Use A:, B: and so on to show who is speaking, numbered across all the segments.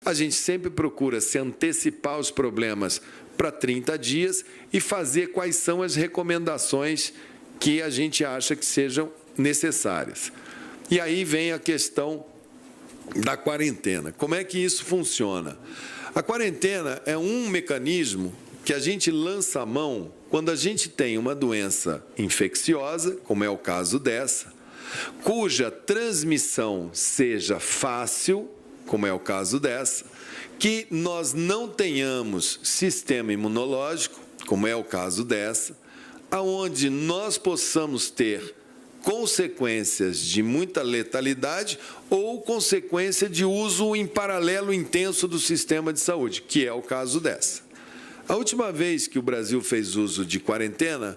A: a gente sempre procura se antecipar os problemas para 30 dias e fazer quais são as recomendações que a gente acha que sejam necessárias. E aí vem a questão da quarentena. Como é que isso funciona? A quarentena é um mecanismo que a gente lança a mão quando a gente tem uma doença infecciosa, como é o caso dessa, cuja transmissão seja fácil, como é o caso dessa, que nós não tenhamos sistema imunológico, como é o caso dessa, aonde nós possamos ter consequências de muita letalidade ou consequência de uso em paralelo intenso do sistema de saúde, que é o caso dessa. A última vez que o Brasil fez uso de quarentena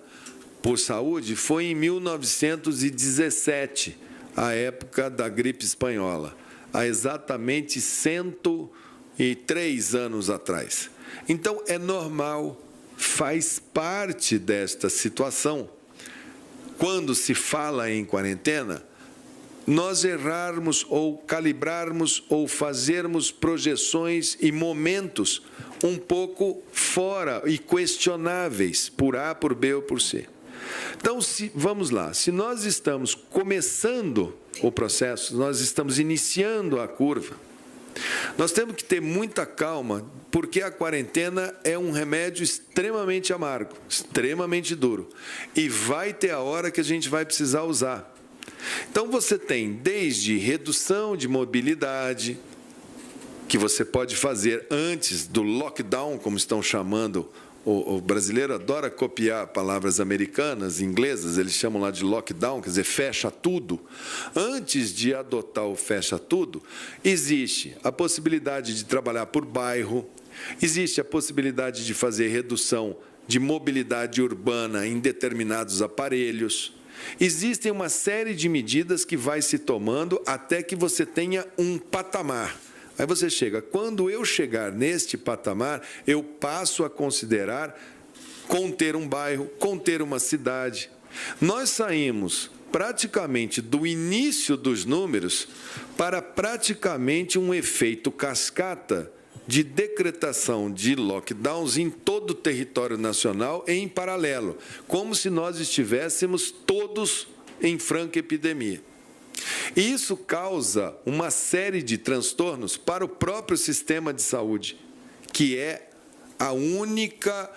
A: por saúde foi em 1917, a época da gripe espanhola, há exatamente 103 anos atrás. Então, é normal, faz parte desta situação. Quando se fala em quarentena, nós errarmos ou calibrarmos ou fazermos projeções e momentos um pouco fora e questionáveis por A, por B ou por C. Então, vamos lá, se nós estamos começando o processo, nós estamos iniciando a curva, nós temos que ter muita calma, porque a quarentena é um remédio extremamente amargo, extremamente duro, e vai ter a hora que a gente vai precisar usar. Então, você tem desde redução de mobilidade, que você pode fazer antes do lockdown, como estão chamando. O brasileiro adora copiar palavras americanas, inglesas, eles chamam lá de lockdown, quer dizer, fecha tudo. Antes de adotar o fecha tudo, existe a possibilidade de trabalhar por bairro, existe a possibilidade de fazer redução de mobilidade urbana em determinados aparelhos. Existem uma série de medidas que vai se tomando até que você tenha um patamar. Aí você chega, quando eu chegar neste patamar, eu passo a considerar conter um bairro, conter uma cidade. Nós saímos praticamente do início dos números para praticamente um efeito cascata de decretação de lockdowns em todo o território nacional em paralelo, como se nós estivéssemos todos em franca epidemia. E isso causa uma série de transtornos para o próprio sistema de saúde, que é a única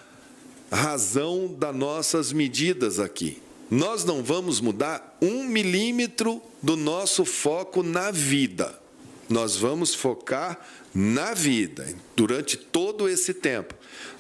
A: razão das nossas medidas aqui. Nós não vamos mudar 1 milímetro do nosso foco na vida. Nós vamos focar na vida durante todo esse tempo.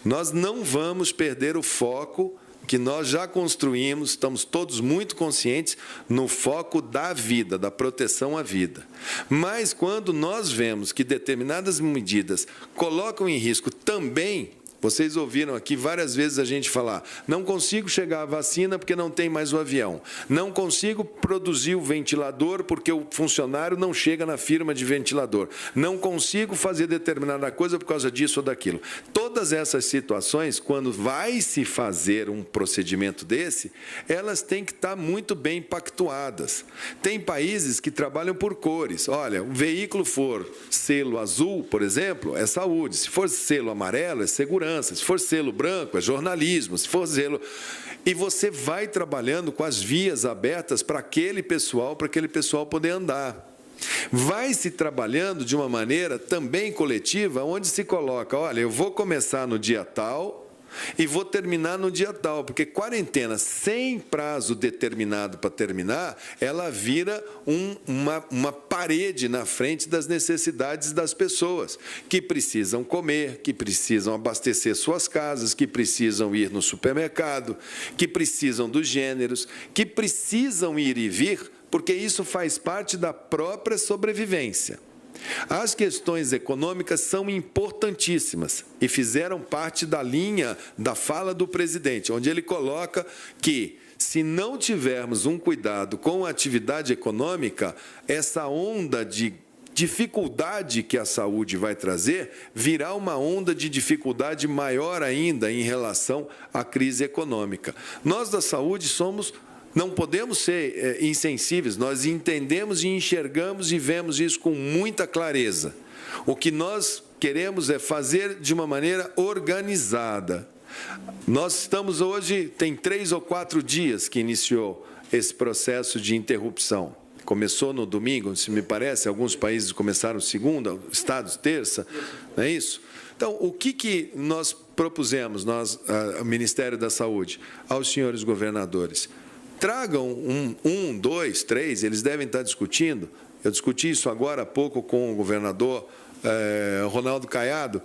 A: Nós não vamos perder o foco que nós já construímos, estamos todos muito conscientes no foco da vida, da proteção à vida. Mas quando nós vemos que determinadas medidas colocam em risco também, vocês ouviram aqui várias vezes a gente falar, não consigo chegar à vacina porque não tem mais o avião, não consigo produzir o ventilador porque o funcionário não chega na firma de ventilador, não consigo fazer determinada coisa por causa disso ou daquilo. Todas essas situações, quando vai se fazer um procedimento desse, elas têm que estar muito bem pactuadas. Tem países que trabalham por cores. Olha, o veículo for selo azul, por exemplo, é saúde. Se for selo amarelo, é segurança. Se for selo branco, é jornalismo. Se for selo... E você vai trabalhando com as vias abertas para aquele pessoal poder andar. Vai se trabalhando de uma maneira também coletiva, onde se coloca, olha, eu vou começar no dia tal e vou terminar no dia tal, porque quarentena sem prazo determinado para terminar, ela vira uma parede na frente das necessidades das pessoas, que precisam comer, que precisam abastecer suas casas, que precisam ir no supermercado, que precisam dos gêneros, que precisam ir e vir, porque isso faz parte da própria sobrevivência. As questões econômicas são importantíssimas e fizeram parte da linha da fala do presidente, onde ele coloca que, se não tivermos um cuidado com a atividade econômica, essa onda de dificuldade que a saúde vai trazer virá uma onda de dificuldade maior ainda em relação à crise econômica. Nós da saúde não podemos ser insensíveis, nós entendemos e enxergamos e vemos isso com muita clareza. O que nós queremos é fazer de uma maneira organizada. Nós estamos hoje, tem 3 ou 4 dias que iniciou esse processo de interrupção. Começou no domingo, se me parece, alguns países começaram segunda, estados terça, não é isso? Então, o que nós propusemos, o Ministério da Saúde, aos senhores governadores? Tragam 1, 2, 3, eles devem estar discutindo. Eu discuti isso agora há pouco com o governador Ronaldo Caiado,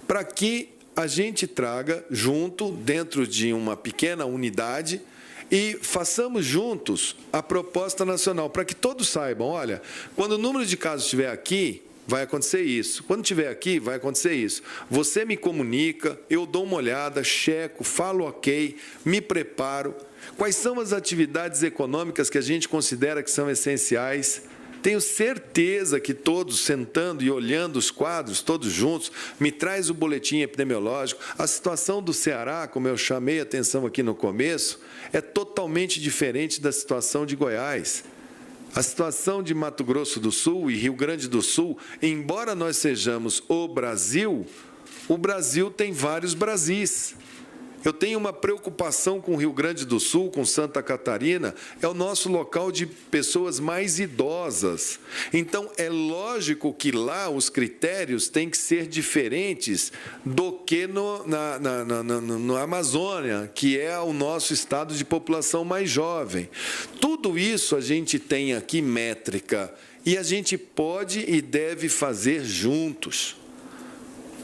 A: para que a gente traga junto, dentro de uma pequena unidade, e façamos juntos a proposta nacional, para que todos saibam, olha, quando o número de casos estiver aqui, vai acontecer isso. Quando estiver aqui, vai acontecer isso. Você me comunica, eu dou uma olhada, checo, falo ok, me preparo. Quais são as atividades econômicas que a gente considera que são essenciais? Tenho certeza que todos, sentando e olhando os quadros, todos juntos, me traz o boletim epidemiológico. A situação do Ceará, como eu chamei a atenção aqui no começo, é totalmente diferente da situação de Goiás. A situação de Mato Grosso do Sul e Rio Grande do Sul, embora nós sejamos o Brasil tem vários Brasis. Eu tenho uma preocupação com o Rio Grande do Sul, com Santa Catarina, é o nosso local de pessoas mais idosas. Então, é lógico que lá os critérios têm que ser diferentes do que na Amazônia, que é o nosso estado de população mais jovem. Tudo isso a gente tem aqui métrica e a gente pode e deve fazer juntos.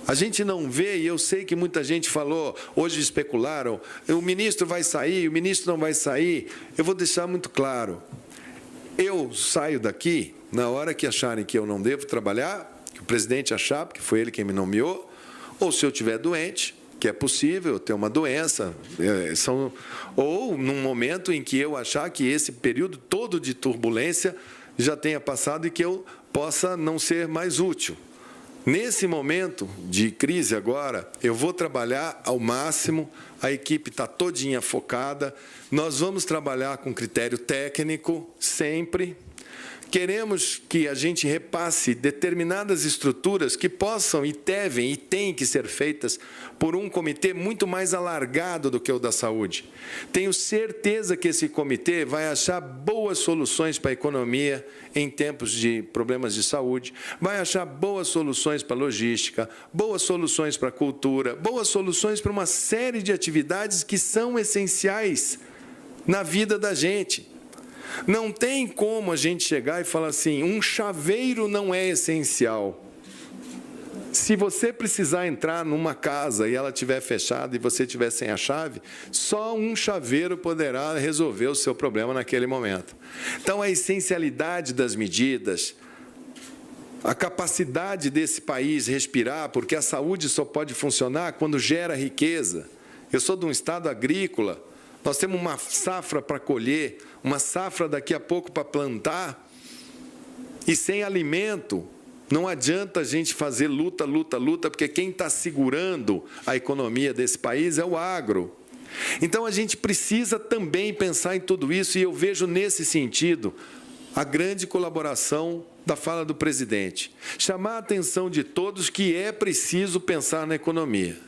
A: A gente não vê, e eu sei que muita gente falou, hoje especularam, o ministro vai sair, o ministro não vai sair. Eu vou deixar muito claro, eu saio daqui na hora que acharem que eu não devo trabalhar, que o presidente achar, porque foi ele quem me nomeou, ou se eu estiver doente, que é possível ter uma doença, ou num momento em que eu achar que esse período todo de turbulência já tenha passado e que eu possa não ser mais útil. Nesse momento de crise agora, eu vou trabalhar ao máximo, a equipe está todinha focada, nós vamos trabalhar com critério técnico, sempre. Queremos que a gente repasse determinadas estruturas que possam e devem e têm que ser feitas por um comitê muito mais alargado do que o da saúde. Tenho certeza que esse comitê vai achar boas soluções para a economia em tempos de problemas de saúde, vai achar boas soluções para a logística, boas soluções para a cultura, boas soluções para uma série de atividades que são essenciais na vida da gente. Não tem como a gente chegar e falar assim, um chaveiro não é essencial. Se você precisar entrar numa casa e ela estiver fechada e você estiver sem a chave, só um chaveiro poderá resolver o seu problema naquele momento. Então, a essencialidade das medidas, a capacidade desse país respirar, porque a saúde só pode funcionar quando gera riqueza. Eu sou de um estado agrícola, nós temos uma safra para colher, uma safra daqui a pouco para plantar, e sem alimento, não adianta a gente fazer luta, porque quem está segurando a economia desse país é o agro. Então, a gente precisa também pensar em tudo isso, e eu vejo nesse sentido a grande colaboração da fala do presidente. Chamar a atenção de todos que é preciso pensar na economia.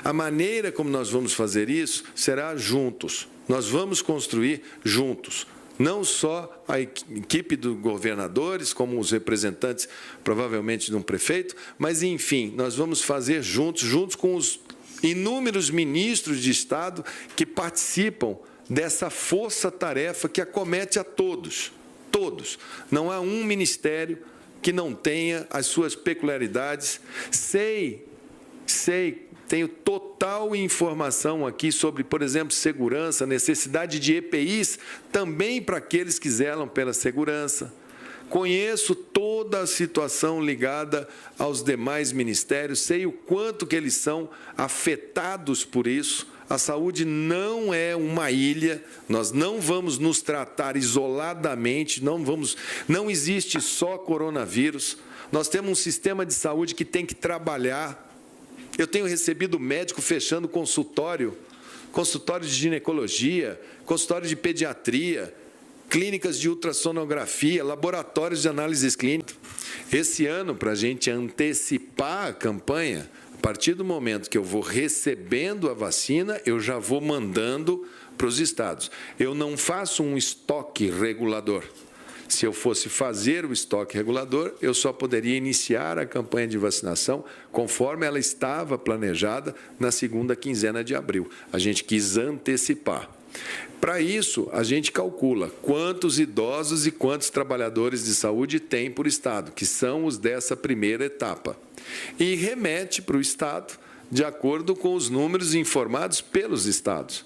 A: A maneira como nós vamos fazer isso será juntos. Nós vamos construir juntos. Não só a equipe dos governadores, como os representantes, provavelmente, de um prefeito, mas, enfim, nós vamos fazer juntos com os inúmeros ministros de Estado que participam dessa força-tarefa que acomete a todos. Todos. Não há um ministério que não tenha as suas peculiaridades. Tenho total informação aqui sobre, por exemplo, segurança, necessidade de EPIs, também para aqueles que zelam pela segurança. Conheço toda a situação ligada aos demais ministérios, sei o quanto que eles são afetados por isso. A saúde não é uma ilha, nós não vamos nos tratar isoladamente, não existe só coronavírus. Nós temos um sistema de saúde que tem que trabalhar. Eu tenho recebido médico fechando consultório de ginecologia, consultório de pediatria. clínicas de ultrassonografia, laboratórios de análises clínicas. Esse ano, para a gente antecipar a campanha, a partir do momento que eu vou recebendo a vacina, eu já vou mandando para os estados. Eu não faço um estoque regulador. Se eu fosse fazer o estoque regulador, eu só poderia iniciar a campanha de vacinação conforme ela estava planejada na segunda quinzena de abril. A gente quis antecipar. Para isso, a gente calcula quantos idosos e quantos trabalhadores de saúde tem por estado, que são os dessa primeira etapa, e remete para o estado de acordo com os números informados pelos estados.